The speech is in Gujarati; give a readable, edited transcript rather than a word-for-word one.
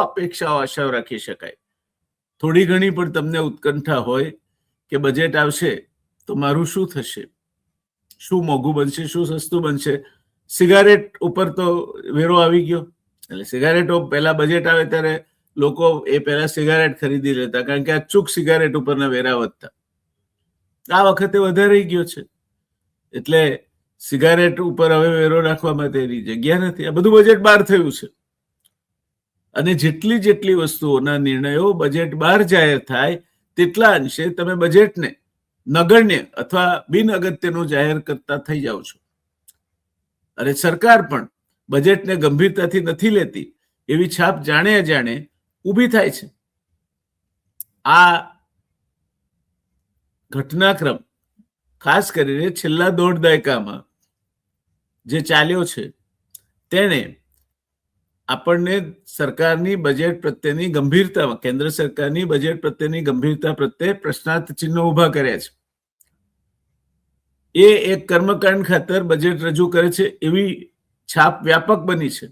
અપેક્ષાઓ આશાઓ રાખી શકાય. થોડી ઘણી પણ તમને ઉત્કંઠા હોય કે બજેટ આવશે તો મારું શું થશે, શું મોંઘું બનશે, શું સસ્તું બનશે. સિગારેટ ઉપર તો વેરો આવી ગયો, એટલે સિગારેટો પહેલા બજેટ આવે ત્યારે લોકો એ પહેલા સિગારેટ ખરીદી લેતા, કારણ કે અચૂક સિગારેટ ઉપરના વેરા વધતા. આ વખતે વધારી ગયો છે, એટલે સિગારેટ ઉપર હવે વેરો નાખવા માટેની જગ્યા નથી. આ બધું બજેટ બહાર થયું છે. અને જેટલી વસ્તુઓના નિર્ણયો બજેટ બહાર જાહેર થાય તેટલા અંશે તમે બજેટને નગણ્ય અથવા બિન અગત્યનું જાહેર કરતા થઈ જાઓ છો. અને સરકાર પણ બજેટને ગંભીરતાથી નથી લેતી એવી છાપ જાણે અજાણે ઊભી થાય છે. આ ઘટનાક્રમ ખાસ કરીને છેલ્લા 1.5 દાયકામાં જે ચાલ્યો છે તેને આપણને સરકારની બજેટ પ્રત્યેની ગંભીરતા, કેન્દ્ર સરકારની બજેટ પ્રત્યેની ગંભીરતા પ્રત્યે પ્રશ્નાર્થ ચિહ્નો ઉભા કર્યા છે. એ એક કર્મકાંડ ખાતર બજેટ રજૂ કરે છે એવી છાપ વ્યાપક બની છે.